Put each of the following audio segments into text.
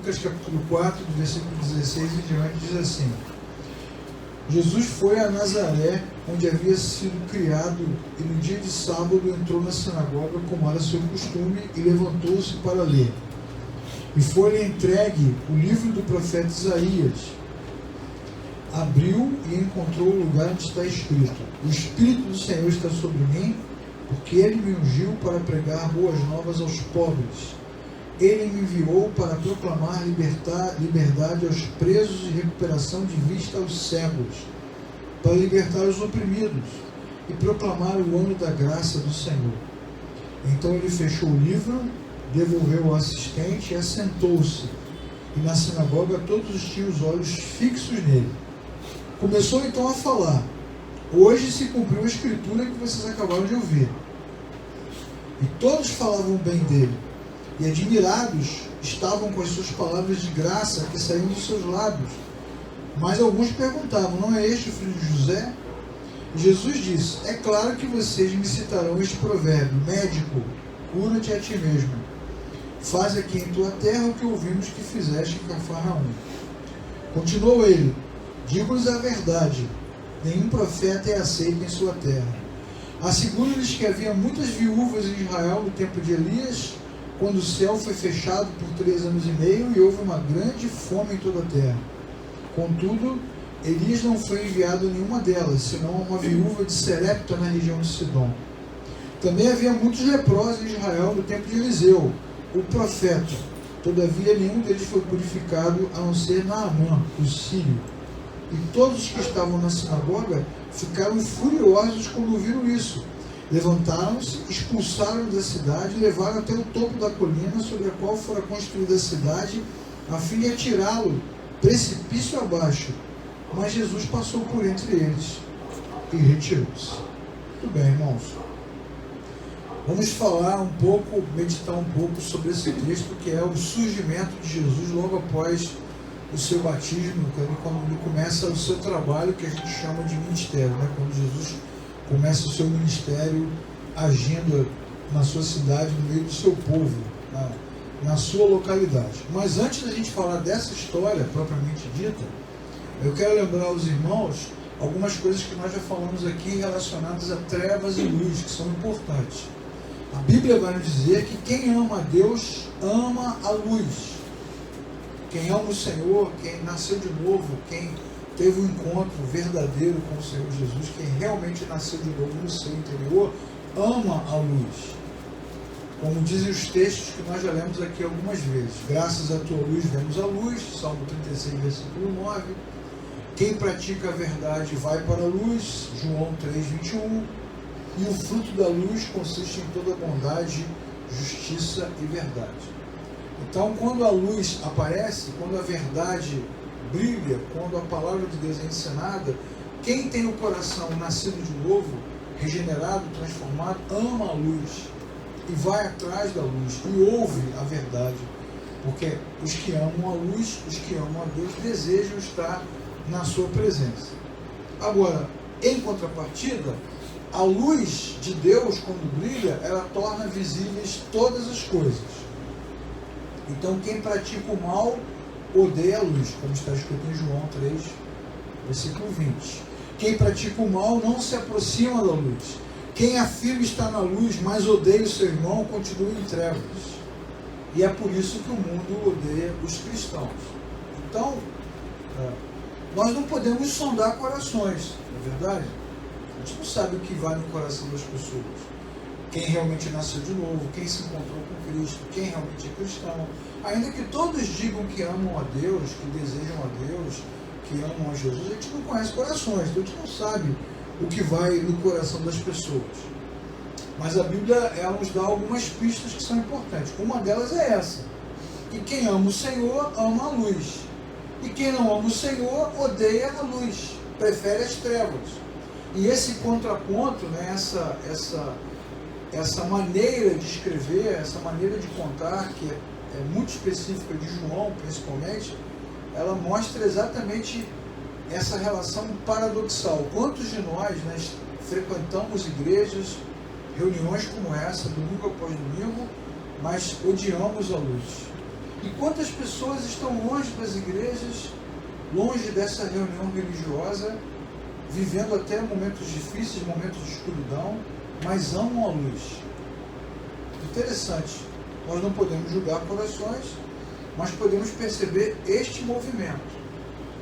Lucas capítulo 4, do versículo 16 em diante, diz assim: Jesus foi a Nazaré, onde havia sido criado, e no dia de sábado entrou na sinagoga, como era seu costume, e levantou-se para ler. E foi-lhe entregue o livro do profeta Isaías. Abriu e encontrou o lugar onde está escrito: O Espírito do Senhor está sobre mim, porque Ele me ungiu para pregar boas novas aos pobres. Ele me enviou para proclamar liberdade aos presos e recuperação de vista aos cegos, para libertar os oprimidos e proclamar o ano da graça do Senhor. Então ele fechou o livro, devolveu ao assistente e assentou-se. E na sinagoga todos tinham os olhos fixos nele. Começou então a falar: Hoje se cumpriu a escritura que vocês acabaram de ouvir. E todos falavam bem dele, e admirados estavam com as suas palavras de graça que saíam dos seus lábios. Mas alguns perguntavam: Não é este o filho de José? E Jesus disse: É claro que vocês me citarão este provérbio: Médico, cura-te a ti mesmo. Faz aqui em tua terra o que ouvimos que fizeste em Cafarnaum. Continuou ele: Digo-lhes a verdade, nenhum profeta é aceito em sua terra. Asseguro-lhes que havia muitas viúvas em Israel no tempo de Elias, quando o céu foi fechado por 3 anos e meio e houve uma grande fome em toda a terra. Contudo, Elias não foi enviado a nenhuma delas, senão a uma viúva de Serepta na região de Sidom. Também havia muitos leprosos em Israel no tempo de Eliseu, o profeta. Todavia nenhum deles foi purificado, a não ser Naamã, o sírio. E todos os que estavam na sinagoga ficaram furiosos quando ouviram isso. Levantaram-se, expulsaram da cidade e levaram até o topo da colina sobre a qual fora construída a cidade, a fim de atirá-lo precipício abaixo. Mas Jesus passou por entre eles e retirou-se. Muito bem, irmãos. Vamos falar um pouco, meditar um pouco sobre esse texto, que é o surgimento de Jesus logo após o seu batismo, quando ele começa o seu trabalho, que a gente chama de ministério, né? Quando Jesus começa o seu ministério agindo na sua cidade, no meio do seu povo, na sua localidade. Mas antes da gente falar dessa história propriamente dita, eu quero lembrar aos irmãos algumas coisas que nós já falamos aqui relacionadas a trevas e luz, que são importantes. A Bíblia vai nos dizer que quem ama a Deus ama a luz. Quem ama o Senhor, quem nasceu de novo, quem teve um encontro verdadeiro com o Senhor Jesus, quem realmente nasceu de novo no seu interior, ama a luz. Como dizem os textos que nós já lemos aqui algumas vezes: Graças à tua luz vemos a luz, Salmo 36, versículo 9. Quem pratica a verdade vai para a luz, João 3, 21. E o fruto da luz consiste em toda bondade, justiça e verdade. Então, quando a luz aparece, quando a verdade brilha, quando a palavra de Deus é ensinada, quem tem o coração nascido de novo, regenerado, transformado, ama a luz e vai atrás da luz e ouve a verdade, porque os que amam a luz, os que amam a Deus, desejam estar na sua presença. Agora, em contrapartida, a luz de Deus, quando brilha, ela torna visíveis todas as coisas. Então, quem pratica o mal odeia a luz, como está escrito em João 3, versículo 20. Quem pratica o mal não se aproxima da luz. Quem afirma estar na luz, mas odeia o seu irmão, continua em trevas. E é por isso que o mundo odeia os cristãos. Então, nós não podemos sondar corações, não é verdade? A gente não sabe o que vai no coração das pessoas. Quem realmente nasceu de novo, quem se encontrou com Cristo, quem realmente é cristão. Ainda que todos digam que amam a Deus, que desejam a Deus, que amam a Jesus, a gente não conhece corações, então a gente não sabe o que vai no coração das pessoas. Mas a Bíblia, ela nos dá algumas pistas que são importantes. Uma delas é essa: que quem ama o Senhor ama a luz, e quem não ama o Senhor odeia a luz, prefere as trevas. E esse contraponto, né, essa maneira de escrever, essa maneira de contar, que é muito específica de João, principalmente, ela mostra exatamente essa relação paradoxal. Quantos de nós, né, frequentamos igrejas, reuniões como essa, domingo após domingo, mas odiamos a luz? E quantas pessoas estão longe das igrejas, longe dessa reunião religiosa, vivendo até momentos difíceis, momentos de escuridão, mas amam a luz. Interessante. Nós não podemos julgar corações, mas podemos perceber este movimento,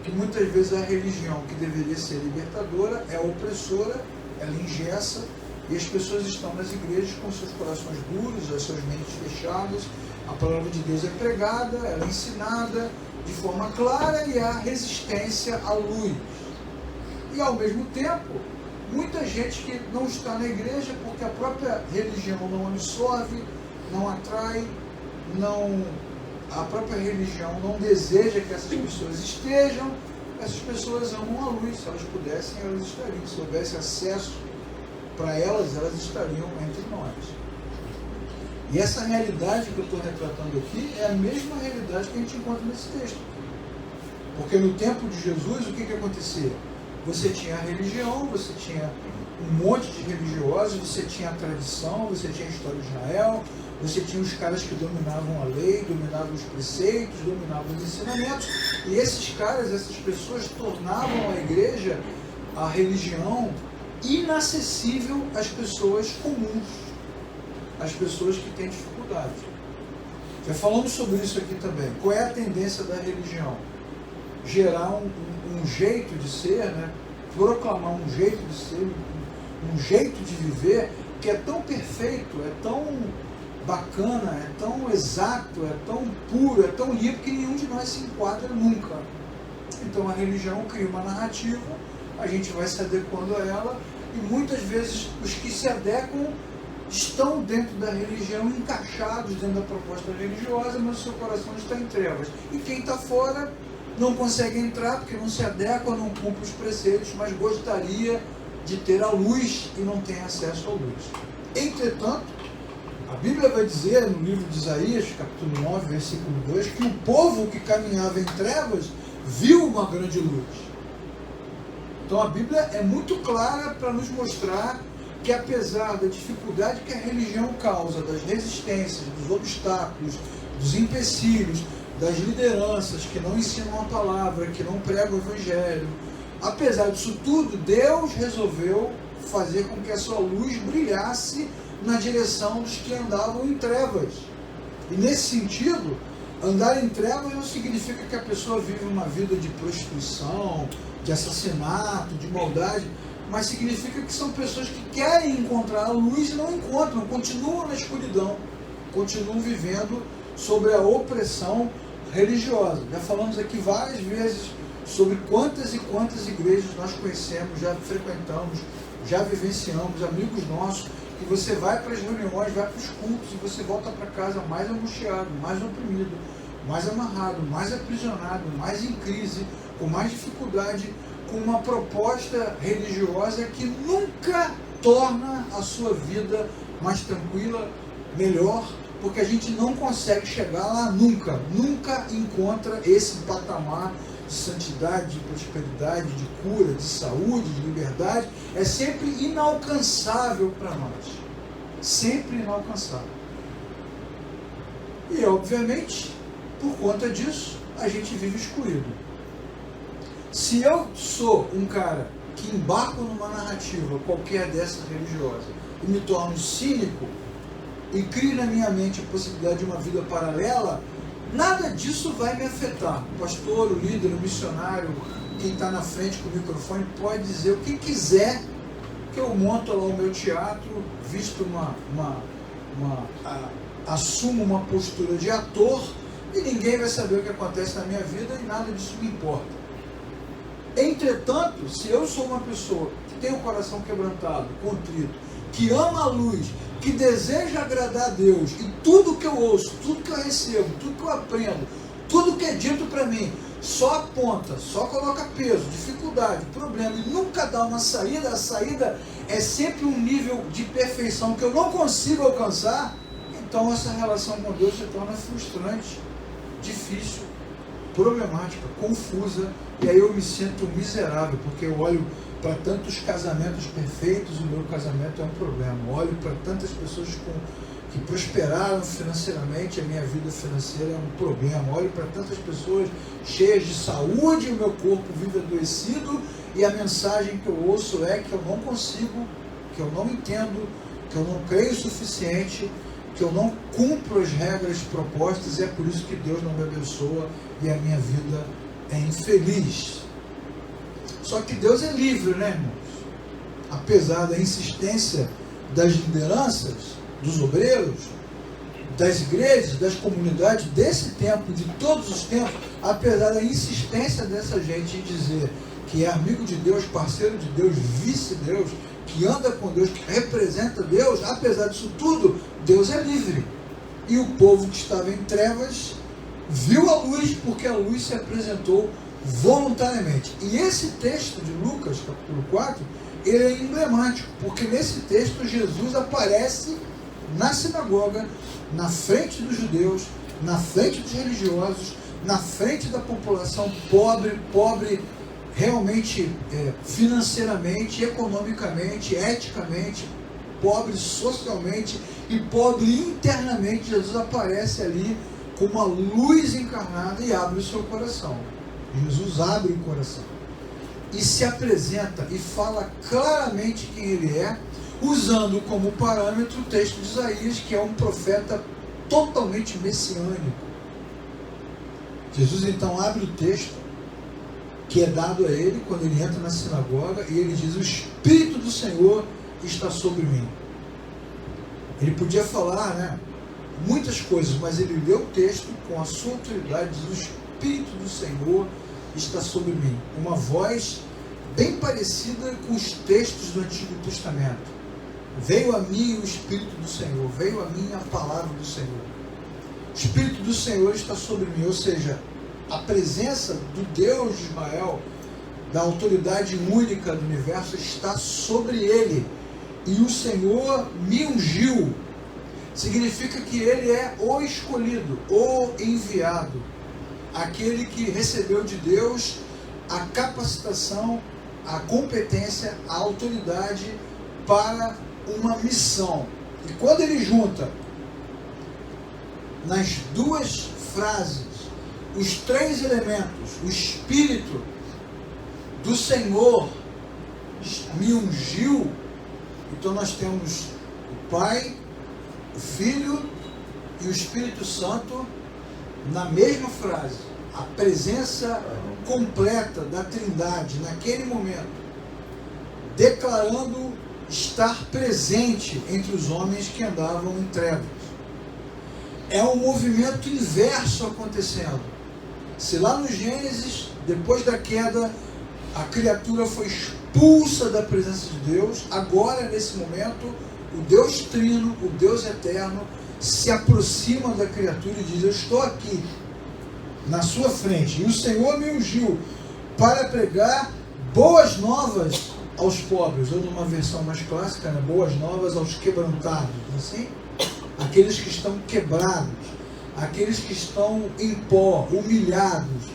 que muitas vezes a religião que deveria ser libertadora é opressora, ela engessa, e as pessoas estão nas igrejas com seus corações duros, as suas mentes fechadas. A palavra de Deus é pregada, ela é ensinada de forma clara e há resistência à luz. E ao mesmo tempo, muita gente que não está na igreja porque a própria religião não absorve, não atrai, a própria religião não deseja que essas pessoas estejam. Essas pessoas amam a luz. Se elas pudessem, elas estariam. Se houvesse acesso para elas, elas estariam entre nós. E essa realidade que eu estou retratando aqui é a mesma realidade que a gente encontra nesse texto. Porque no tempo de Jesus, o que acontecia? Você tinha a religião, você tinha um monte de religiosos, você tinha a tradição, você tinha a história de Israel, você tinha os caras que dominavam a lei, dominavam os preceitos, dominavam os ensinamentos, e esses caras, essas pessoas tornavam a igreja, a religião, inacessível às pessoas comuns, às pessoas que têm dificuldade. Já falamos sobre isso aqui também. Qual é a tendência da religião? Gerar um jeito de ser, né? Proclamar um jeito de ser, um jeito de viver que é tão perfeito, é tão bacana, é tão exato, é tão puro, é tão limpo que nenhum de nós se enquadra nunca. Então a religião cria uma narrativa, a gente vai se adequando a ela, e muitas vezes os que se adequam estão dentro da religião, encaixados dentro da proposta religiosa, mas o seu coração está em trevas. E quem está fora não consegue entrar porque não se adequa, não cumpre os preceitos, mas gostaria de ter a luz e não tem acesso à luz. Entretanto, a Bíblia vai dizer no livro de Isaías, capítulo 9, versículo 2, que o povo que caminhava em trevas viu uma grande luz. Então a Bíblia é muito clara para nos mostrar que apesar da dificuldade que a religião causa, das resistências, dos obstáculos, dos empecilhos, das lideranças que não ensinam a palavra, que não pregam o Evangelho, apesar disso tudo, Deus resolveu fazer com que a sua luz brilhasse na direção dos que andavam em trevas. E nesse sentido, andar em trevas não significa que a pessoa vive uma vida de prostituição, de assassinato, de maldade, mas significa que são pessoas que querem encontrar a luz e não encontram, continuam na escuridão, continuam vivendo sobre a opressão religiosa. Já falamos aqui várias vezes sobre quantas e quantas igrejas nós conhecemos, já frequentamos, já vivenciamos, amigos nossos, que você vai para as reuniões, vai para os cultos e você volta para casa mais angustiado, mais oprimido, mais amarrado, mais aprisionado, mais em crise, com mais dificuldade, com uma proposta religiosa que nunca torna a sua vida mais tranquila, melhor, porque a gente não consegue chegar lá nunca, nunca encontra esse patamar de santidade, de prosperidade, de cura, de saúde, de liberdade. É sempre inalcançável para nós, sempre inalcançável. E obviamente, por conta disso, a gente vive excluído. Se eu sou um cara que embarco numa narrativa qualquer dessa religiosa e me torno cínico e crio na minha mente a possibilidade de uma vida paralela, nada disso vai me afetar. O pastor, o líder, o missionário, quem está na frente com o microfone pode dizer o que quiser, que eu monto lá o meu teatro, visto assumo uma postura de ator e ninguém vai saber o que acontece na minha vida e nada disso me importa. Entretanto, se eu sou uma pessoa que tem o coração quebrantado, contrito, que ama a luz, que deseja agradar a Deus, e tudo que eu ouço, tudo que eu recebo, tudo que eu aprendo, tudo que é dito para mim, só aponta, só coloca peso, dificuldade, problema, e nunca dá uma saída, a saída é sempre um nível de perfeição que eu não consigo alcançar, então essa relação com Deus se torna frustrante, difícil, problemática, confusa, e aí eu me sinto miserável, porque eu olho para tantos casamentos perfeitos, o meu casamento é um problema. Eu olho para tantas pessoas que prosperaram financeiramente. A minha vida financeira é um problema. Olho para tantas pessoas cheias de saúde e o meu corpo vive adoecido, e a mensagem que eu ouço é que eu não consigo, que eu não entendo, que eu não creio o suficiente, que eu não cumpro as regras propostas, e é por isso que Deus não me abençoa e a minha vida é infeliz. Só que Deus é livre, né, irmãos? Apesar da insistência das lideranças, dos obreiros, das igrejas, das comunidades desse tempo, de todos os tempos, apesar da insistência dessa gente em dizer que é amigo de Deus, parceiro de Deus, vice-Deus, que anda com Deus, que representa Deus, apesar disso tudo, Deus é livre. E o povo que estava em trevas viu a luz, porque a luz se apresentou voluntariamente. E esse texto de Lucas, capítulo 4, ele é emblemático, porque nesse texto Jesus aparece na sinagoga, na frente dos judeus, na frente dos religiosos, na frente da população pobre realmente financeiramente, economicamente, eticamente, pobre socialmente e pobre internamente. Jesus aparece ali com uma luz encarnada e abre o seu coração. Jesus abre o coração e se apresenta e fala claramente quem ele é, usando como parâmetro o texto de Isaías, que é um profeta totalmente messiânico. Jesus então abre o texto que é dado a ele quando ele entra na sinagoga, e ele diz: o Espírito do Senhor está sobre mim. Ele podia falar, né, muitas coisas, mas ele leu o texto com a sua autoridade, diz: o Espírito do Senhor está sobre mim. Uma voz bem parecida com os textos do Antigo Testamento. Veio a mim o Espírito do Senhor, veio a mim a palavra do Senhor. O Espírito do Senhor está sobre mim, ou seja, a presença do Deus de Israel, da autoridade única do universo, está sobre ele. E o Senhor me ungiu. Significa que ele é o escolhido, o enviado, aquele que recebeu de Deus a capacitação, a competência, a autoridade para uma missão. E quando ele junta nas duas frases os três elementos: o Espírito do Senhor me ungiu, então nós temos o Pai, o Filho e o Espírito Santo na mesma frase. A presença completa da Trindade naquele momento, declarando estar presente entre os homens que andavam em trevas. É um movimento inverso acontecendo. Se lá no Gênesis, depois da queda, a criatura foi expulsa da presença de Deus, agora nesse momento o Deus Trino, o Deus Eterno, se aproxima da criatura e diz: eu estou aqui na sua frente, e o Senhor me ungiu para pregar boas novas aos pobres, ou numa versão mais clássica, né, boas novas aos quebrantados, assim, aqueles que estão quebrados, aqueles que estão em pó, humilhados,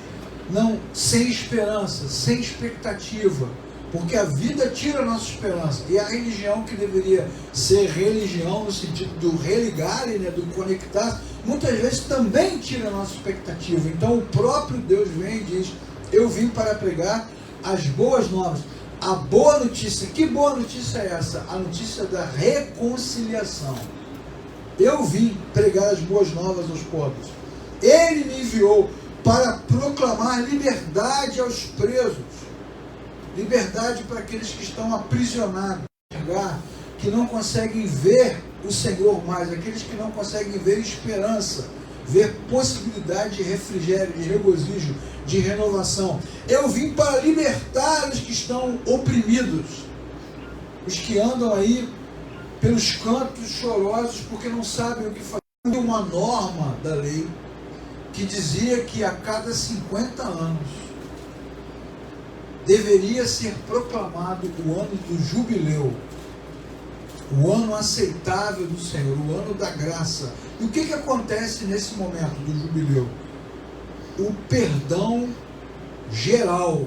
não, sem esperança, sem expectativa, porque a vida tira a nossa esperança, e a religião, que deveria ser religião no sentido do religar, né, do conectar, muitas vezes também tira a nossa expectativa. Então o próprio Deus vem e diz: eu vim para pregar as boas novas. A boa notícia, que boa notícia é essa? A notícia da reconciliação. Eu vim pregar as boas novas aos pobres. Ele me enviou para proclamar liberdade aos presos, liberdade para aqueles que estão aprisionados, que não conseguem ver o Senhor mais, aqueles que não conseguem ver esperança, ver possibilidade de refrigério, de regozijo, de renovação. Eu vim para libertar os que estão oprimidos, os que andam aí pelos cantos chorosos porque não sabem o que fazer. Uma norma da lei que dizia que a cada 50 anos deveria ser proclamado o ano do jubileu, o ano aceitável do Senhor, o ano da graça. E o que acontece nesse momento do jubileu? O perdão geral,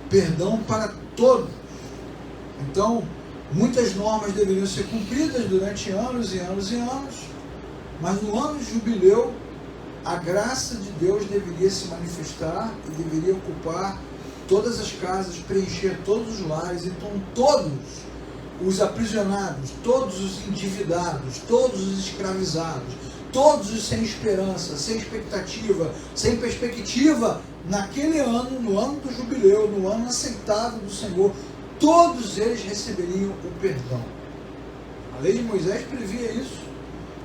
perdão para todos. Então, Muitas normas deveriam ser cumpridas durante anos e anos e anos, mas no ano de jubileu, a graça de Deus deveria se manifestar e deveria ocupar todas as casas, preencher todos os lares. Então todos os aprisionados, todos os endividados, todos os escravizados, todos os sem esperança, sem expectativa, sem perspectiva, naquele ano, no ano do jubileu, no ano aceitável do Senhor, todos eles receberiam o perdão. A lei de Moisés previa isso.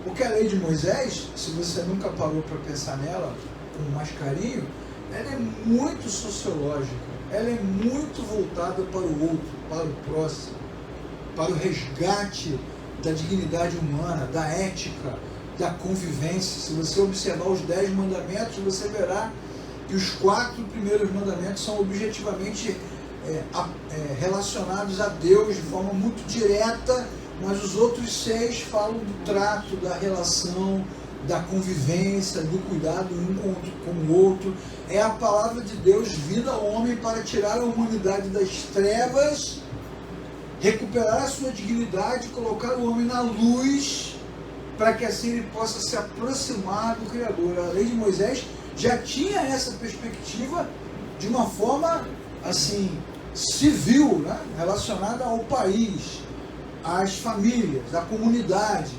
Porque a lei de Moisés, se você nunca parou para pensar nela com mais carinho, ela é muito sociológica, ela é muito voltada para o outro, para o próximo, para o resgate da dignidade humana, da ética, da convivência. Se você observar os 10 mandamentos, você verá que os 4 primeiros mandamentos são objetivamente relacionados a Deus de forma muito direta, mas os outros 6 falam do trato, da relação, da convivência, do cuidado um com o outro. É a palavra de Deus vinda ao homem para tirar a humanidade das trevas, recuperar a sua dignidade, colocar o homem na luz, para que assim ele possa se aproximar do Criador. A lei de Moisés já tinha essa perspectiva de uma forma assim civil, né? Relacionada ao país, às famílias, à comunidade.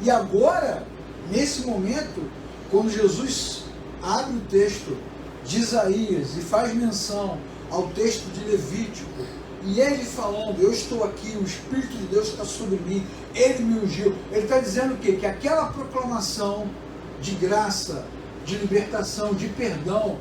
E agora, nesse momento, quando Jesus abre o texto de Isaías e faz menção ao texto de Levítico, e ele falando, eu estou aqui, o Espírito de Deus está sobre mim, ele me ungiu, ele está dizendo o quê? Que aquela proclamação de graça, de libertação, de perdão,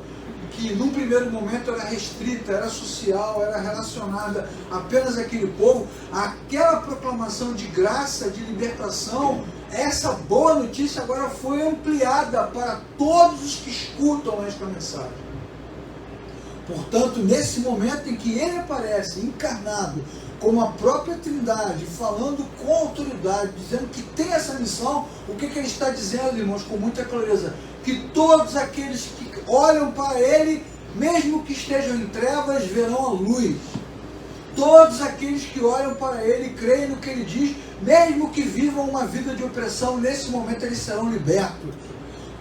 que num primeiro momento era restrita, era social, era relacionada apenas àquele povo, aquela proclamação de graça, de libertação, essa boa notícia agora foi ampliada para todos os que escutam esta mensagem. Portanto, nesse momento em que ele aparece encarnado como a própria Trindade, falando com autoridade, dizendo que tem essa missão, o que ele está dizendo, irmãos, com muita clareza? Que todos aqueles que olham para ele, mesmo que estejam em trevas, verão a luz. Todos aqueles que olham para ele, creem no que ele diz, mesmo que vivam uma vida de opressão, nesse momento eles serão libertos.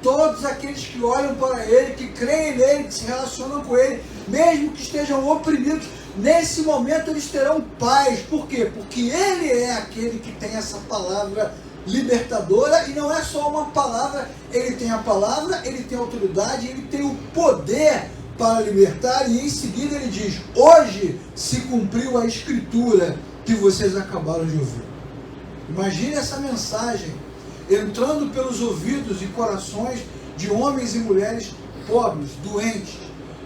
Todos aqueles que olham para ele, que creem nele, que se relacionam com ele, mesmo que estejam oprimidos, nesse momento eles terão paz. Por quê? Porque ele é aquele que tem essa palavra libertadora, e não é só uma palavra, ele tem a palavra, ele tem a autoridade, ele tem o poder para libertar, e em seguida ele diz, hoje se cumpriu a escritura que vocês acabaram de ouvir. Imagine essa mensagem entrando pelos ouvidos e corações de homens e mulheres pobres, doentes,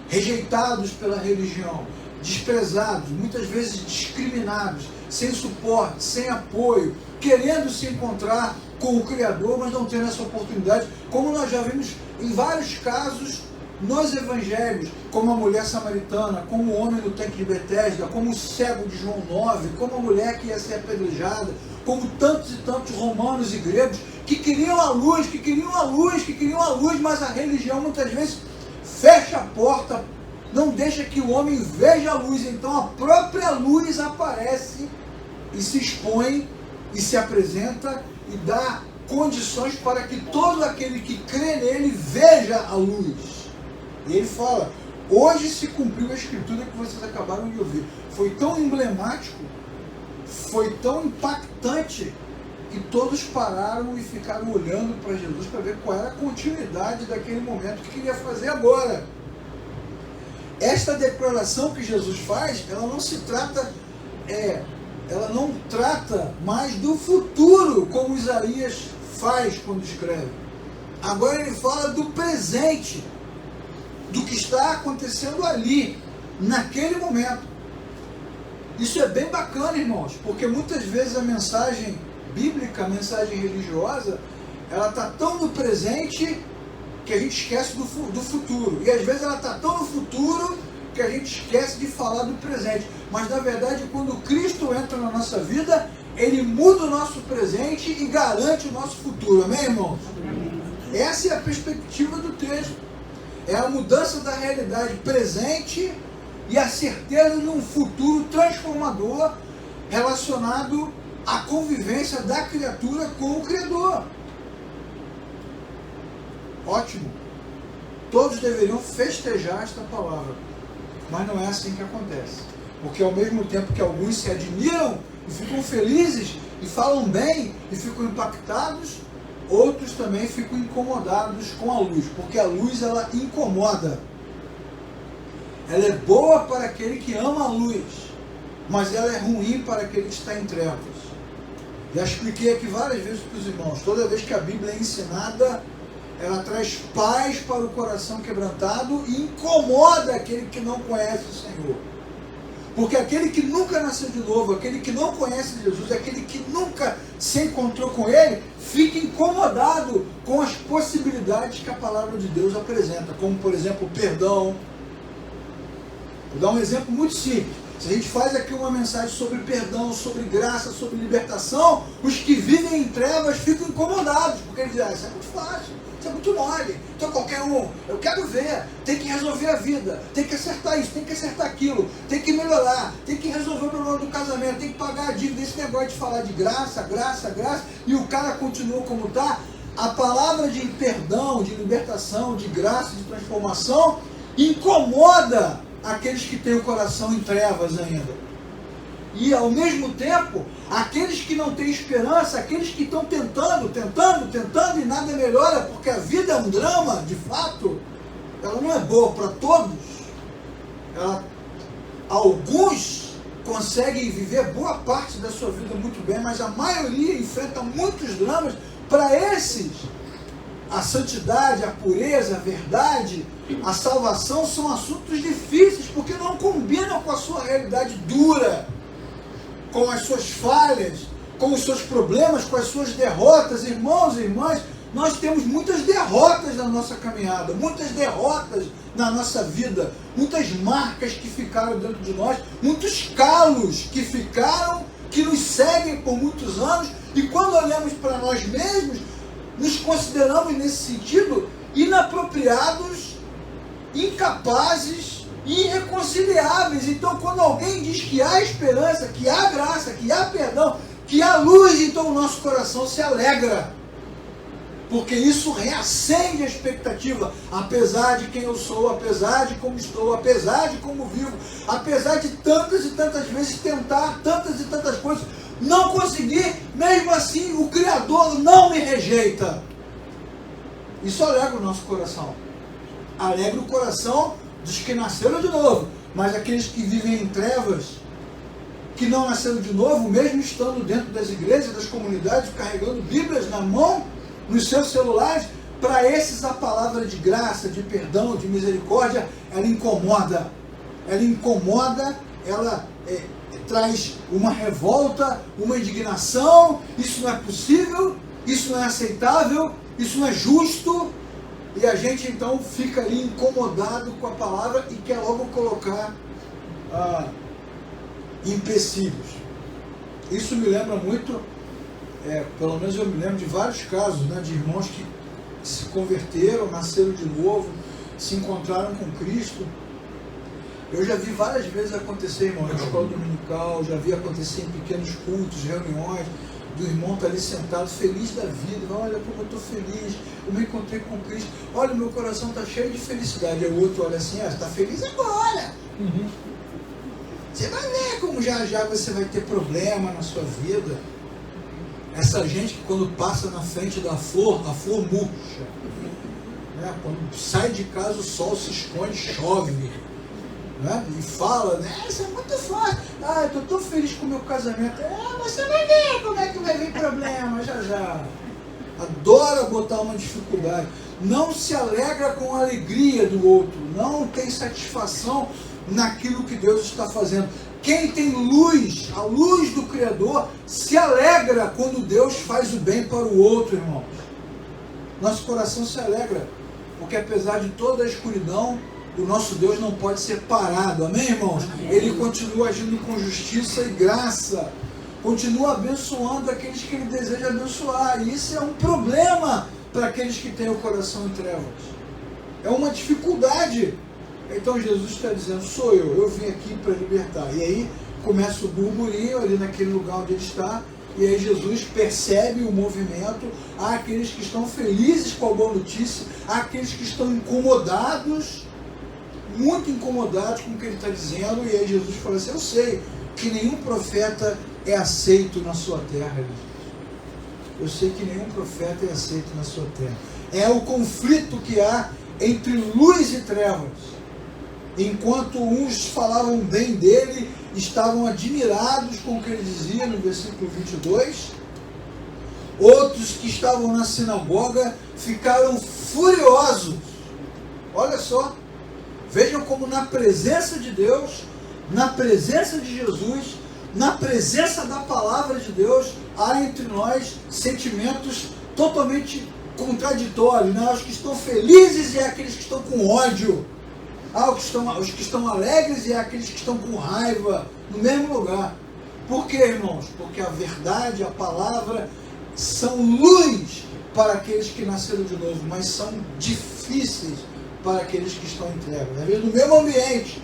rejeitados pela religião, desprezados, muitas vezes discriminados, sem suporte, sem apoio, querendo se encontrar com o Criador, mas não tendo essa oportunidade, como nós já vimos em vários casos nos evangelhos, como a mulher samaritana, como o homem no tanque de Betesda, como o cego de João 9, como a mulher que ia ser apedrejada, como tantos e tantos romanos e gregos que queriam a luz, que queriam a luz, que queriam a luz, mas a religião muitas vezes fecha a porta, não deixa que o homem veja a luz. Então a própria luz aparece e se expõe e se apresenta e dá condições para que todo aquele que crê nele veja a luz. E ele fala, hoje se cumpriu a escritura que vocês acabaram de ouvir. Foi tão emblemático, foi tão impactante, que todos pararam e ficaram olhando para Jesus para ver qual era a continuidade daquele momento que queria fazer agora. Esta declaração que Jesus faz, ela não se trata, ela não trata mais do futuro, como Isaías faz quando escreve. Agora ele fala do presente, do que está acontecendo ali, naquele momento. Isso é bem bacana, irmãos, porque muitas vezes a mensagem bíblica, a mensagem religiosa, ela está tão no presente que a gente esquece do futuro. E às vezes ela está tão no futuro que a gente esquece de falar do presente. Mas na verdade, quando Cristo entra na nossa vida, ele muda o nosso presente e garante o nosso futuro. Amém, irmãos? Essa é a perspectiva do texto. É a mudança da realidade presente e a certeza de um futuro transformador relacionado à convivência da criatura com o Criador. Ótimo. Todos deveriam festejar esta palavra. Mas não é assim que acontece. Porque ao mesmo tempo que alguns se admiram e ficam felizes e falam bem e ficam impactados, outros também ficam incomodados com a luz. Porque a luz, ela incomoda. Ela é boa para aquele que ama a luz, mas ela é ruim para aquele que está em trevas. Já expliquei aqui várias vezes para os irmãos. Toda vez que a Bíblia é ensinada, ela traz paz para o coração quebrantado e incomoda aquele que não conhece o Senhor. Porque aquele que nunca nasceu de novo, aquele que não conhece Jesus, aquele que nunca se encontrou com Ele, fica incomodado com as possibilidades que a palavra de Deus apresenta, como, por exemplo, o perdão. Vou dar um exemplo muito simples. Se a gente faz aqui uma mensagem sobre perdão, sobre graça, sobre libertação, os que vivem em trevas ficam incomodados, porque eles dizem, isso é muito fácil, isso é muito mole, então qualquer um, eu quero ver, tem que resolver a vida, tem que acertar isso, tem que acertar aquilo, tem que melhorar, tem que resolver o problema do casamento, tem que pagar a dívida, esse negócio de falar de graça, graça, graça, e o cara continua como está. A palavra de perdão, de libertação, de graça, de transformação, incomoda aqueles que têm o coração em trevas ainda. E ao mesmo tempo, aqueles que não têm esperança, aqueles que estão tentando e nada melhora, porque a vida é um drama, de fato, ela não é boa para todos. Alguns conseguem viver boa parte da sua vida muito bem, mas a maioria enfrenta muitos dramas. Para esses, a santidade, a pureza, a verdade, a salvação são assuntos difíceis, porque não combinam com a sua realidade dura, com as suas falhas, com os seus problemas, com as suas derrotas. Irmãos e irmãs, nós temos muitas derrotas na nossa caminhada, muitas derrotas na nossa vida, muitas marcas que ficaram dentro de nós, muitos calos que ficaram, que nos seguem por muitos anos, e quando olhamos para nós mesmos, nos consideramos nesse sentido inapropriados, incapazes, irreconciliáveis. Então, quando alguém diz que há esperança, que há graça, que há perdão, que há luz, então o nosso coração se alegra, porque isso reacende a expectativa. Apesar de quem eu sou, apesar de como estou, apesar de como vivo, apesar de tantas e tantas vezes tentar tantas e tantas coisas, não conseguir, mesmo assim o Criador não me rejeita. Isso alegra o nosso coração. Alegra o coração dos que nasceram de novo. Mas aqueles que vivem em trevas, que não nasceram de novo, mesmo estando dentro das igrejas, das comunidades, carregando Bíblias na mão, nos seus celulares, para esses a palavra de graça, de perdão, de misericórdia, ela incomoda. Ela incomoda, ela traz uma revolta, uma indignação. Isso não é possível, isso não é aceitável, isso não é justo. E a gente então fica ali incomodado com a palavra e quer logo colocar empecilhos. Isso me lembra muito, pelo menos eu me lembro de vários casos, né, de irmãos que se converteram, nasceram de novo, se encontraram com Cristo. Eu já vi várias vezes acontecer, irmão, na escola dominical, já vi acontecer em pequenos cultos, reuniões, do irmão estar ali sentado, feliz da vida. Olha como eu estou feliz, eu me encontrei com Cristo, olha, meu coração está cheio de felicidade. Aí o outro olha assim, você está feliz agora. Você vai ver como já já você vai ter problema na sua vida. Essa gente que quando passa na frente da flor, a flor murcha. Né? Quando sai de casa o sol se esconde, chove. Né? E fala, né? Isso é muito fácil. Eu estou tão feliz com o meu casamento. Mas você vai ver como é que vai vir problema já já. Adora botar uma dificuldade. Não se alegra com a alegria do outro. Não tem satisfação naquilo que Deus está fazendo. Quem tem luz, a luz do Criador, se alegra quando Deus faz o bem para o outro, irmãos. Nosso coração se alegra, porque apesar de toda a escuridão, o nosso Deus não pode ser parado, amém, irmãos? Ele continua agindo com justiça e graça, continua abençoando aqueles que Ele deseja abençoar, e isso é um problema para aqueles que têm o coração em trevas, é uma dificuldade. Então Jesus está dizendo, sou eu vim aqui para libertar. E aí começa o burburinho ali naquele lugar onde ele está, e aí Jesus percebe o movimento. Há aqueles que estão felizes com a boa notícia, há aqueles que estão incomodados, muito incomodados com o que ele está dizendo, e aí Jesus fala assim: eu sei que nenhum profeta é aceito na sua terra. Ele diz. Eu sei que nenhum profeta é aceito na sua terra. É o conflito que há entre luz e trevas. Enquanto uns falavam bem dele, estavam admirados com o que ele dizia no versículo 22, outros que estavam na sinagoga ficaram furiosos. Olha só, vejam como na presença de Deus, na presença de Jesus, na presença da palavra de Deus, há entre nós sentimentos totalmente contraditórios, né? Os que estão felizes e aqueles que estão com ódio. Os que estão alegres e aqueles que estão com raiva, no mesmo lugar. Por quê, irmãos? Porque a verdade, a palavra, são luz para aqueles que nasceram de novo, mas são difíceis para aqueles que estão em trevas. Às vezes, no mesmo ambiente,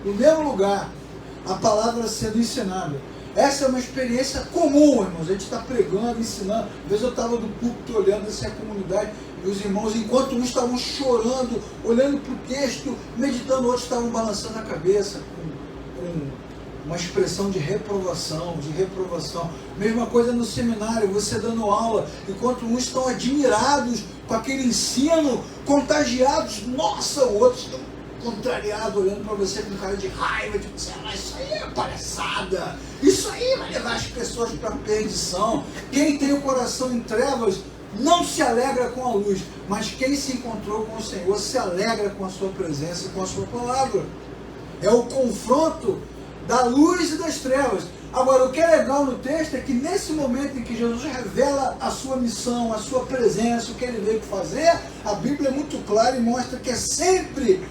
no mesmo lugar, a palavra sendo ensinada. Essa é uma experiência comum, irmãos. A gente está pregando, ensinando. Às vezes eu estava do púlpito olhando assim a comunidade, e os irmãos, enquanto uns estavam chorando, olhando para o texto, meditando, outros estavam balançando a cabeça com uma expressão de reprovação, Mesma coisa no seminário, você dando aula, enquanto uns estão admirados com aquele ensino, contagiados, nossa, outros estão contrariados, olhando para você com cara de raiva, tipo, isso aí é palhaçada, isso aí vai levar as pessoas para a perdição. Quem tem o coração em trevas não se alegra com a luz, mas quem se encontrou com o Senhor se alegra com a sua presença e com a sua palavra. É o confronto da luz e das trevas. Agora, o que é legal no texto é que nesse momento em que Jesus revela a sua missão, a sua presença, o que ele veio fazer, a Bíblia é muito clara e mostra que é sempre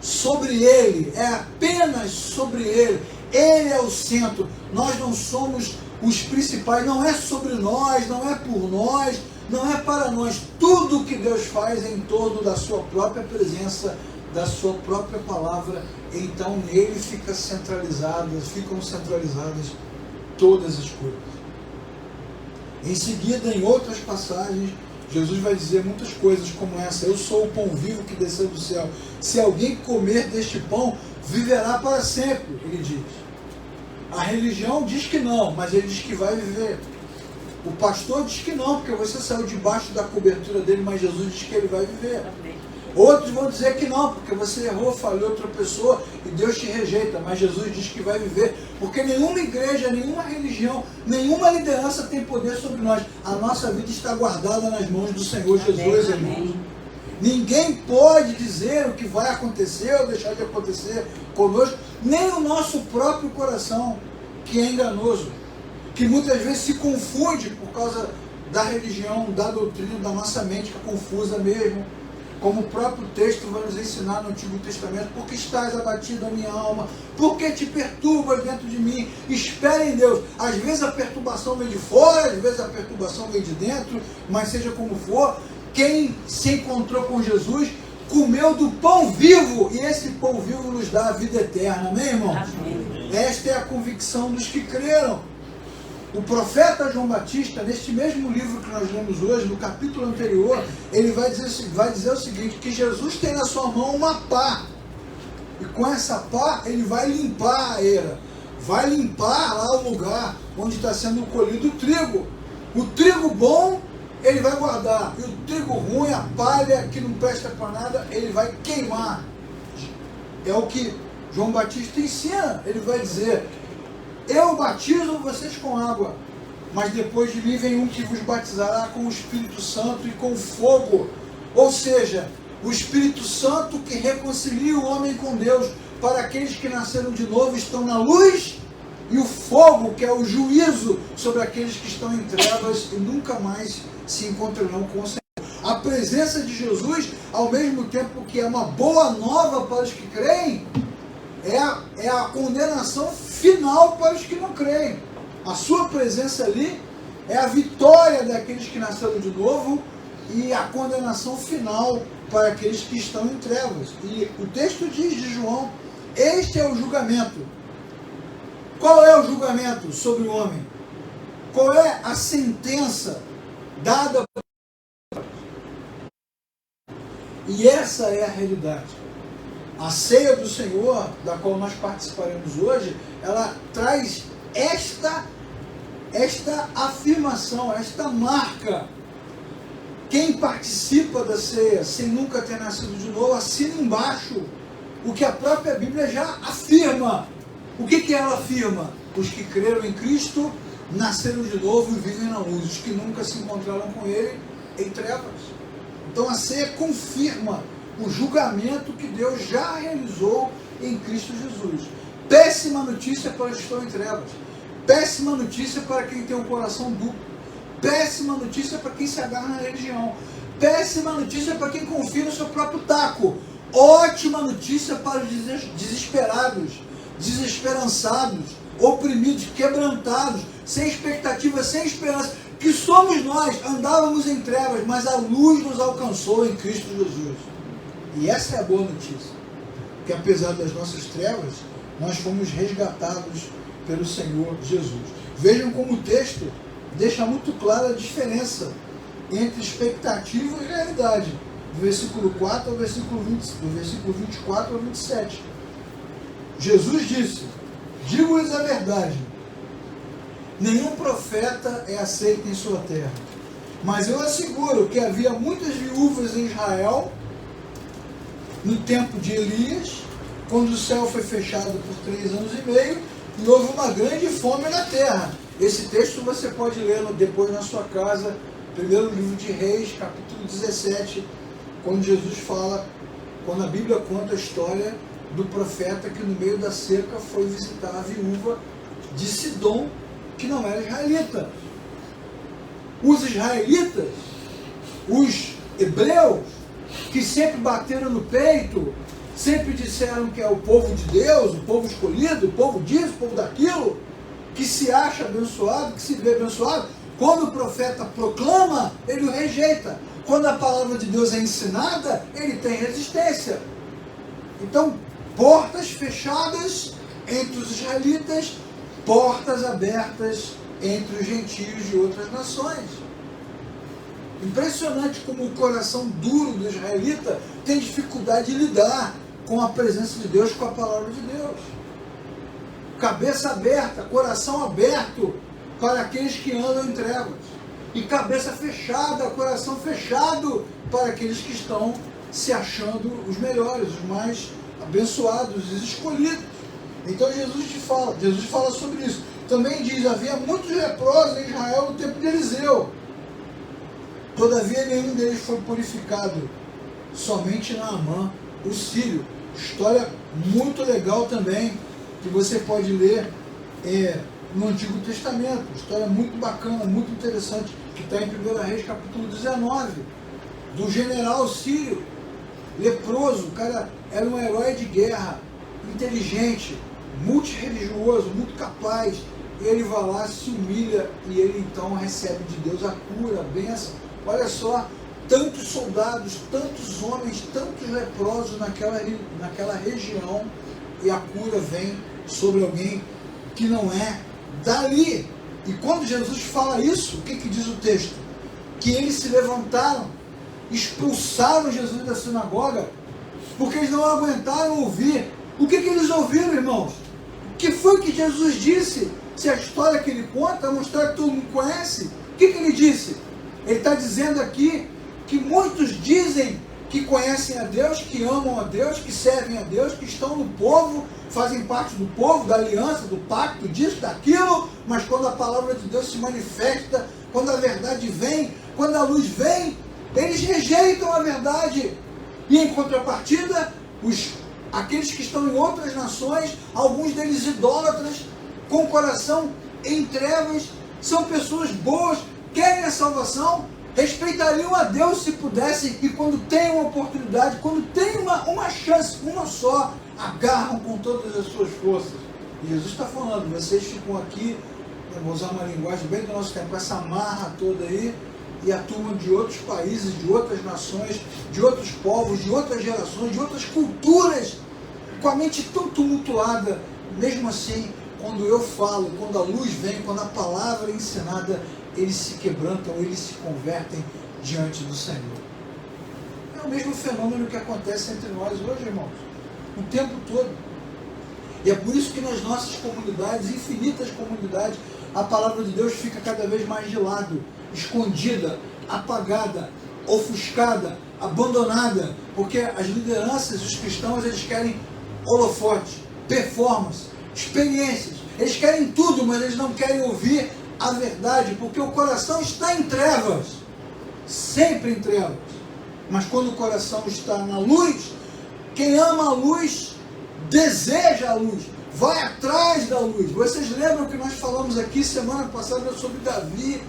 sobre ele, é apenas sobre ele. Ele é o centro. Nós não somos os principais, não é sobre nós, não é por nós, não é para nós. Tudo que Deus faz é em torno da sua própria presença, da sua própria palavra. Então nele ficam centralizadas todas as coisas. Em seguida, em outras passagens, Jesus vai dizer muitas coisas como essa: eu sou o pão vivo que desceu do céu. Se alguém comer deste pão, viverá para sempre, ele diz. A religião diz que não, mas ele diz que vai viver. O pastor diz que não, porque você saiu debaixo da cobertura dele, mas Jesus diz que ele vai viver. Outros vão dizer que não, porque você errou, falhou, tropeçou e Deus te rejeita, mas Jesus diz que vai viver, porque nenhuma igreja, nenhuma religião, nenhuma liderança tem poder sobre nós. A nossa vida está guardada nas mãos do Senhor Jesus, irmãos. Ninguém pode dizer o que vai acontecer ou deixar de acontecer conosco, nem o nosso próprio coração, que é enganoso, que muitas vezes se confunde por causa da religião, da doutrina, da nossa mente, que é confusa mesmo. Como o próprio texto vai nos ensinar no Antigo Testamento: por que estás abatido a minha alma? Por que te perturbas dentro de mim? Espere em Deus. Às vezes a perturbação vem de fora, às vezes a perturbação vem de dentro, mas seja como for, quem se encontrou com Jesus comeu do pão vivo, e esse pão vivo nos dá a vida eterna, amém, irmão? Amém. Esta é a convicção dos que creram. O profeta João Batista, neste mesmo livro que nós lemos hoje, no capítulo anterior, ele vai dizer o seguinte: que Jesus tem na sua mão uma pá, e com essa pá ele vai limpar a eira, vai limpar lá o lugar onde está sendo colhido o trigo. O trigo bom ele vai guardar, e o trigo ruim, a palha que não presta para nada, ele vai queimar. É o que João Batista ensina. Ele vai dizer: eu batizo vocês com água, mas depois de mim vem um que vos batizará com o Espírito Santo e com fogo. Ou seja, o Espírito Santo que reconcilia o homem com Deus. Para aqueles que nasceram de novo, estão na luz, e o fogo, que é o juízo sobre aqueles que estão em trevas e nunca mais se encontrarão com o Senhor. A presença de Jesus, ao mesmo tempo que é uma boa nova para os que creem, é a condenação final para os que não creem. A sua presença ali é a vitória daqueles que nasceram de novo e a condenação final para aqueles que estão em trevas. E o texto diz de João: este é o julgamento. Qual é o julgamento sobre o homem? Qual é a sentença dada? E essa é a realidade. A ceia do Senhor, da qual nós participaremos hoje, ela traz esta afirmação, esta marca. Quem participa da ceia sem nunca ter nascido de novo, assina embaixo o que a própria Bíblia já afirma. O que ela afirma? Os que creram em Cristo nasceram de novo e vivem na luz. Os que nunca se encontraram com Ele em trevas. Então a ceia confirma o julgamento que Deus já realizou em Cristo Jesus. Péssima notícia para os que estão em trevas. Péssima notícia para quem tem um coração duplo. Péssima notícia para quem se agarra na religião. Péssima notícia para quem confia no seu próprio taco. Ótima notícia para os desesperados, desesperançados, oprimidos, quebrantados, sem expectativa, sem esperança, que somos nós. Andávamos em trevas, mas a luz nos alcançou em Cristo Jesus. E essa é a boa notícia, que apesar das nossas trevas, nós fomos resgatados pelo Senhor Jesus. Vejam como o texto deixa muito clara a diferença entre expectativa e realidade, do versículo 4 ao versículo 24 ao 27. Jesus disse: digo-lhes a verdade, nenhum profeta é aceito em sua terra, mas eu asseguro que havia muitas viúvas em Israel no tempo de Elias, quando o céu foi fechado por 3 anos e meio e houve uma grande fome na terra. Esse texto você pode ler depois na sua casa, primeiro livro de Reis, capítulo 17, quando Jesus fala, quando a Bíblia conta a história do profeta que no meio da seca foi visitar a viúva de Sidom, que não era israelita. Os israelitas, os hebreus, que sempre bateram no peito, sempre disseram que é o povo de Deus, o povo escolhido, o povo disso, o povo daquilo, que se acha abençoado, que se vê abençoado, quando o profeta proclama, ele o rejeita. Quando a palavra de Deus é ensinada, ele tem resistência. Então, portas fechadas entre os israelitas, portas abertas entre os gentios de outras nações. Impressionante como o coração duro do israelita tem dificuldade de lidar com a presença de Deus, com a palavra de Deus. Cabeça aberta, coração aberto para aqueles que andam em trevas. E cabeça fechada, coração fechado para aqueles que estão se achando os melhores, os mais abençoados, os escolhidos. Então Jesus fala sobre isso. Também diz: havia muitos leprosos em Israel no tempo de Eliseu. Todavia nenhum deles foi purificado, somente Naamã, o sírio. História muito legal também, que você pode ler no Antigo Testamento. História muito bacana, muito interessante, que está em 1 Reis, capítulo 19, do general sírio, leproso. O cara era um herói de guerra, inteligente, multirreligioso, muito capaz. Ele vai lá, se humilha e ele então recebe de Deus a cura, a bênção. Olha só, tantos soldados, tantos homens, tantos leprosos naquela região, e a cura vem sobre alguém que não é dali. E quando Jesus fala isso, o que diz o texto? Que eles se levantaram, expulsaram Jesus da sinagoga, porque eles não aguentaram ouvir. O que eles ouviram, irmãos? O que foi que Jesus disse? Se a história que ele conta é uma história que todo mundo conhece, o que ele disse? Ele está dizendo aqui que muitos dizem que conhecem a Deus, que amam a Deus, que servem a Deus, que estão no povo, fazem parte do povo, da aliança, do pacto, disso, daquilo, mas quando a palavra de Deus se manifesta, quando a verdade vem, quando a luz vem, eles rejeitam a verdade. E em contrapartida, aqueles que estão em outras nações, alguns deles idólatras, com o coração em trevas, são pessoas boas, querem a salvação, respeitariam a Deus se pudessem, e quando tem uma oportunidade, quando tem uma chance, uma só, agarram com todas as suas forças. E Jesus está falando: vocês ficam aqui, vou usar uma linguagem bem do nosso tempo, com essa marra toda aí, e a turma de outros países, de outras nações, de outros povos, de outras gerações, de outras culturas, com a mente tão tumultuada, mesmo assim quando eu falo, quando a luz vem, quando a palavra é ensinada, eles se quebrantam, eles se convertem diante do Senhor. É o mesmo fenômeno que acontece entre nós hoje, irmãos, o tempo todo. E é por isso que nas nossas comunidades, infinitas comunidades, a palavra de Deus fica cada vez mais de lado, escondida, apagada, ofuscada, abandonada, porque as lideranças, os cristãos, eles querem holofote, performance, experiências, eles querem tudo, mas eles não querem ouvir a verdade, porque o coração está em trevas, sempre em trevas. Mas quando o coração está na luz, quem ama a luz deseja a luz, vai atrás da luz. Vocês lembram que nós falamos aqui semana passada sobre Davi,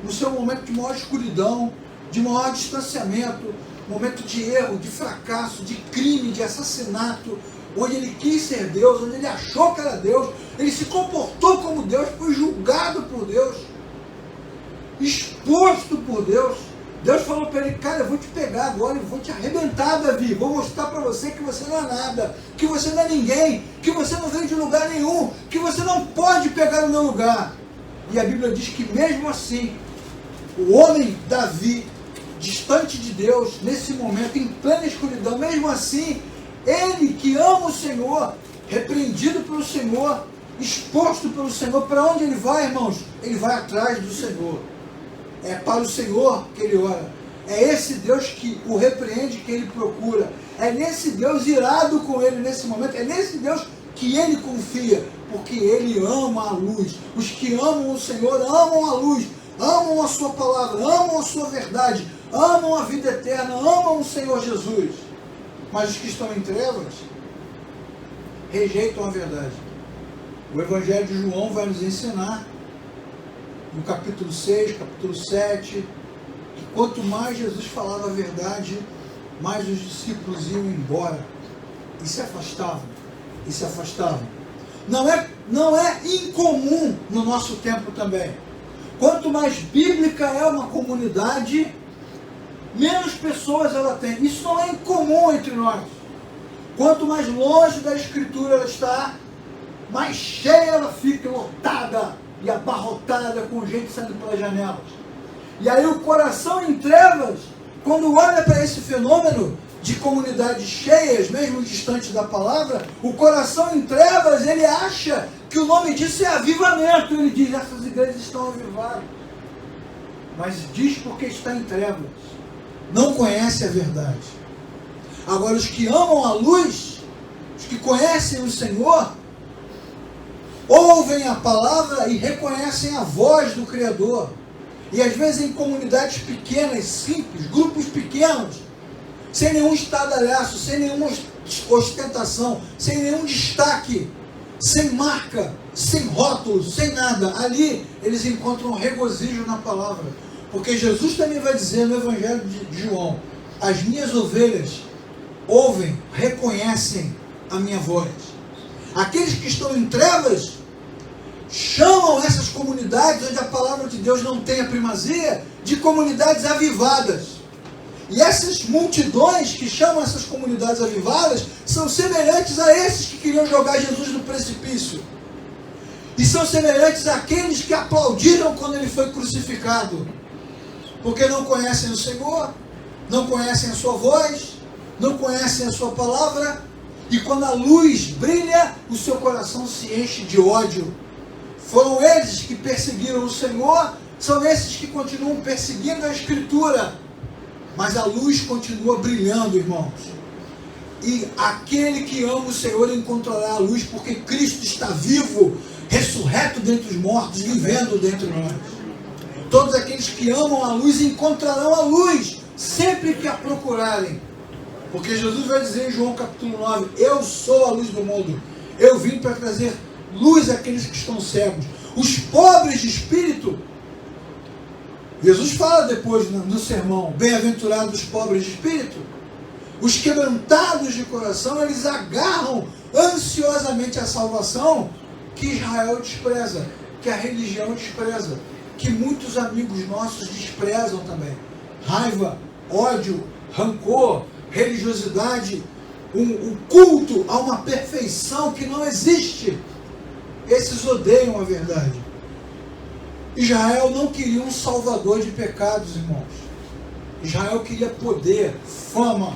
no seu momento de maior escuridão, de maior distanciamento, momento de erro, de fracasso, de crime, de assassinato, onde ele quis ser Deus, onde ele achou que era Deus, ele se comportou como Deus, foi julgado por Deus, exposto por Deus. Deus falou para ele: cara, eu vou te pegar agora, eu vou te arrebentar, Davi, vou mostrar para você que você não é nada, que você não é ninguém, que você não veio de lugar nenhum, que você não pode pegar o meu lugar. E a Bíblia diz que mesmo assim, o homem Davi, distante de Deus, nesse momento, em plena escuridão, mesmo assim, ele que ama o Senhor, repreendido pelo Senhor, exposto pelo Senhor, para onde ele vai, irmãos? Ele vai atrás do Senhor. É para o Senhor que ele ora. É esse Deus que o repreende, que ele procura. É nesse Deus irado com ele nesse momento. É nesse Deus que ele confia, porque ele ama a luz. Os que amam o Senhor amam a luz, amam a sua palavra, amam a sua verdade, amam a vida eterna, amam o Senhor Jesus. Mas os que estão em trevas rejeitam a verdade. O Evangelho de João vai nos ensinar, no capítulo 6, capítulo 7, que quanto mais Jesus falava a verdade, mais os discípulos iam embora e se afastavam, e se afastavam. Não é incomum no nosso tempo também. Quanto mais bíblica é uma comunidade, menos pessoas ela tem. Isso não é incomum entre nós. Quanto mais longe da Escritura ela está, mais cheia ela fica, lotada e abarrotada, com gente saindo pelas janelas. E aí o coração em trevas, quando olha para esse fenômeno de comunidades cheias, mesmo distante da palavra, o coração em trevas, ele acha que o nome disso é avivamento. Ele diz: essas igrejas estão avivadas. Mas diz porque está em trevas, não conhece a verdade. Agora, os que amam a luz, os que conhecem o Senhor, ouvem a palavra e reconhecem a voz do Criador. E às vezes em comunidades pequenas, simples, grupos pequenos, sem nenhum estardalhaço, sem nenhuma ostentação, sem nenhum destaque, sem marca, sem rótulo, sem nada. Ali eles encontram regozijo na palavra. Porque Jesus também vai dizer no Evangelho de João: as minhas ovelhas ouvem, reconhecem a minha voz. Aqueles que estão em trevas chamam essas comunidades onde a palavra de Deus não tem a primazia de comunidades avivadas. E essas multidões que chamam essas comunidades avivadas são semelhantes a esses que queriam jogar Jesus no precipício. E são semelhantes àqueles que aplaudiram quando ele foi crucificado. Porque não conhecem o Senhor, não conhecem a sua voz, não conhecem a sua palavra. E quando a luz brilha, o seu coração se enche de ódio. Foram eles que perseguiram o Senhor, são esses que continuam perseguindo a Escritura. Mas a luz continua brilhando, irmãos. E aquele que ama o Senhor encontrará a luz, porque Cristo está vivo, ressurreto dentre os mortos, vivendo dentro de nós. Todos aqueles que amam a luz encontrarão a luz, sempre que a procurarem. Porque Jesus vai dizer em João capítulo 9, eu sou a luz do mundo. Eu vim para trazer luz àqueles que estão cegos. Os pobres de espírito, Jesus fala depois no sermão, bem-aventurados os pobres de espírito. Os quebrantados de coração, eles agarram ansiosamente a salvação que Israel despreza, que a religião despreza, que muitos amigos nossos desprezam também. Raiva, ódio, rancor, religiosidade, um culto a uma perfeição que não existe. Esses odeiam a verdade. Israel não queria um salvador de pecados, irmãos. Israel queria poder, fama,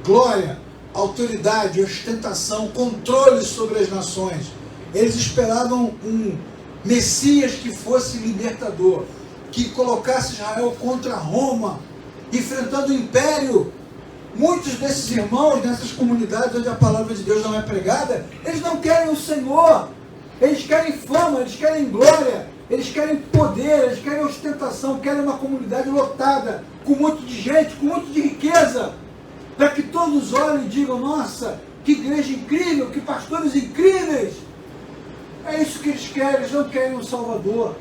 glória, autoridade, ostentação, controle sobre as nações. Eles esperavam um Messias que fosse libertador, que colocasse Israel contra Roma, enfrentando o império. Muitos desses irmãos, nessas comunidades onde a palavra de Deus não é pregada, eles não querem o Senhor. Eles querem fama, eles querem glória, eles querem poder, eles querem ostentação, querem uma comunidade lotada, com muito de gente, com muito de riqueza, para que todos olhem e digam, nossa, que igreja incrível, que pastores incríveis. É isso que eles querem, eles não querem um Salvador.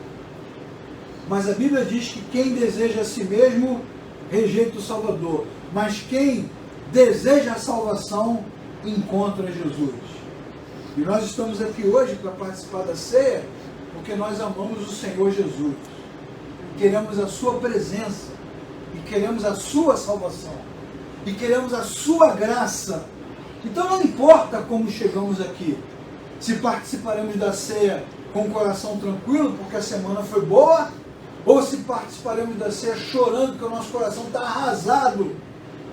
Mas a Bíblia diz que quem deseja a si mesmo, rejeita o Salvador. Mas quem deseja a salvação, encontra Jesus. E nós estamos aqui hoje para participar da ceia, porque nós amamos o Senhor Jesus. Queremos a sua presença. E queremos a sua salvação. E queremos a sua graça. Então não importa como chegamos aqui. Se participaremos da ceia com o coração tranquilo, porque a semana foi boa, ou se participaremos da ceia chorando, porque o nosso coração está arrasado,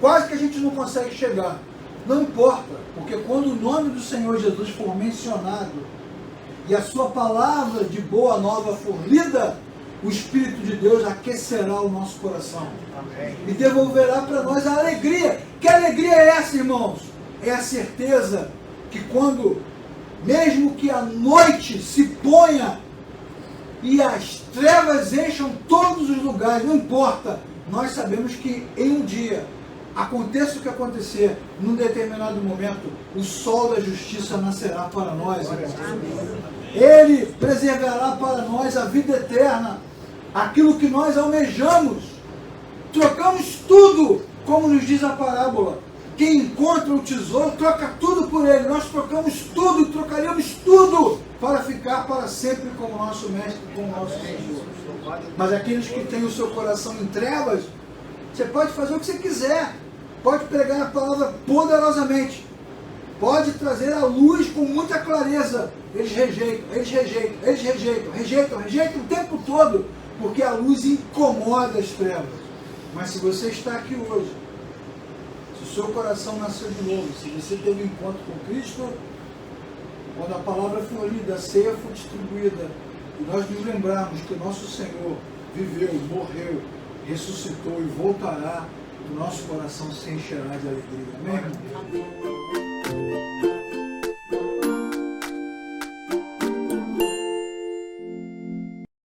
quase que a gente não consegue chegar. Não importa, porque quando o nome do Senhor Jesus for mencionado, e a sua palavra de boa nova for lida, o Espírito de Deus aquecerá o nosso coração. Amém. E devolverá para nós a alegria. Que alegria é essa, irmãos? É a certeza que quando, mesmo que a noite se ponha e as trevas encham todos os lugares, não importa, nós sabemos que em um dia, aconteça o que acontecer, num determinado momento, o sol da justiça nascerá para nós. Ele preservará para nós a vida eterna, aquilo que nós almejamos. Trocamos tudo, como nos diz a parábola. Quem encontra o tesouro, troca tudo por ele. Nós trocamos tudo, trocaríamos tudo para ficar para sempre com o nosso Mestre, com o nosso Senhor. Mas aqueles que têm o seu coração em trevas, você pode fazer o que você quiser. Pode pregar a palavra poderosamente. Pode trazer a luz com muita clareza. Eles rejeitam, eles rejeitam, eles rejeitam, rejeitam, rejeitam o tempo todo, porque a luz incomoda as trevas. Mas se você está aqui hoje, se o seu coração nasceu de novo, se você teve um encontro com Cristo, quando a palavra for lida, a ceia for distribuída, e nós nos lembrarmos que o nosso Senhor viveu, morreu, ressuscitou e voltará, o nosso coração se encherá de alegria. Amém?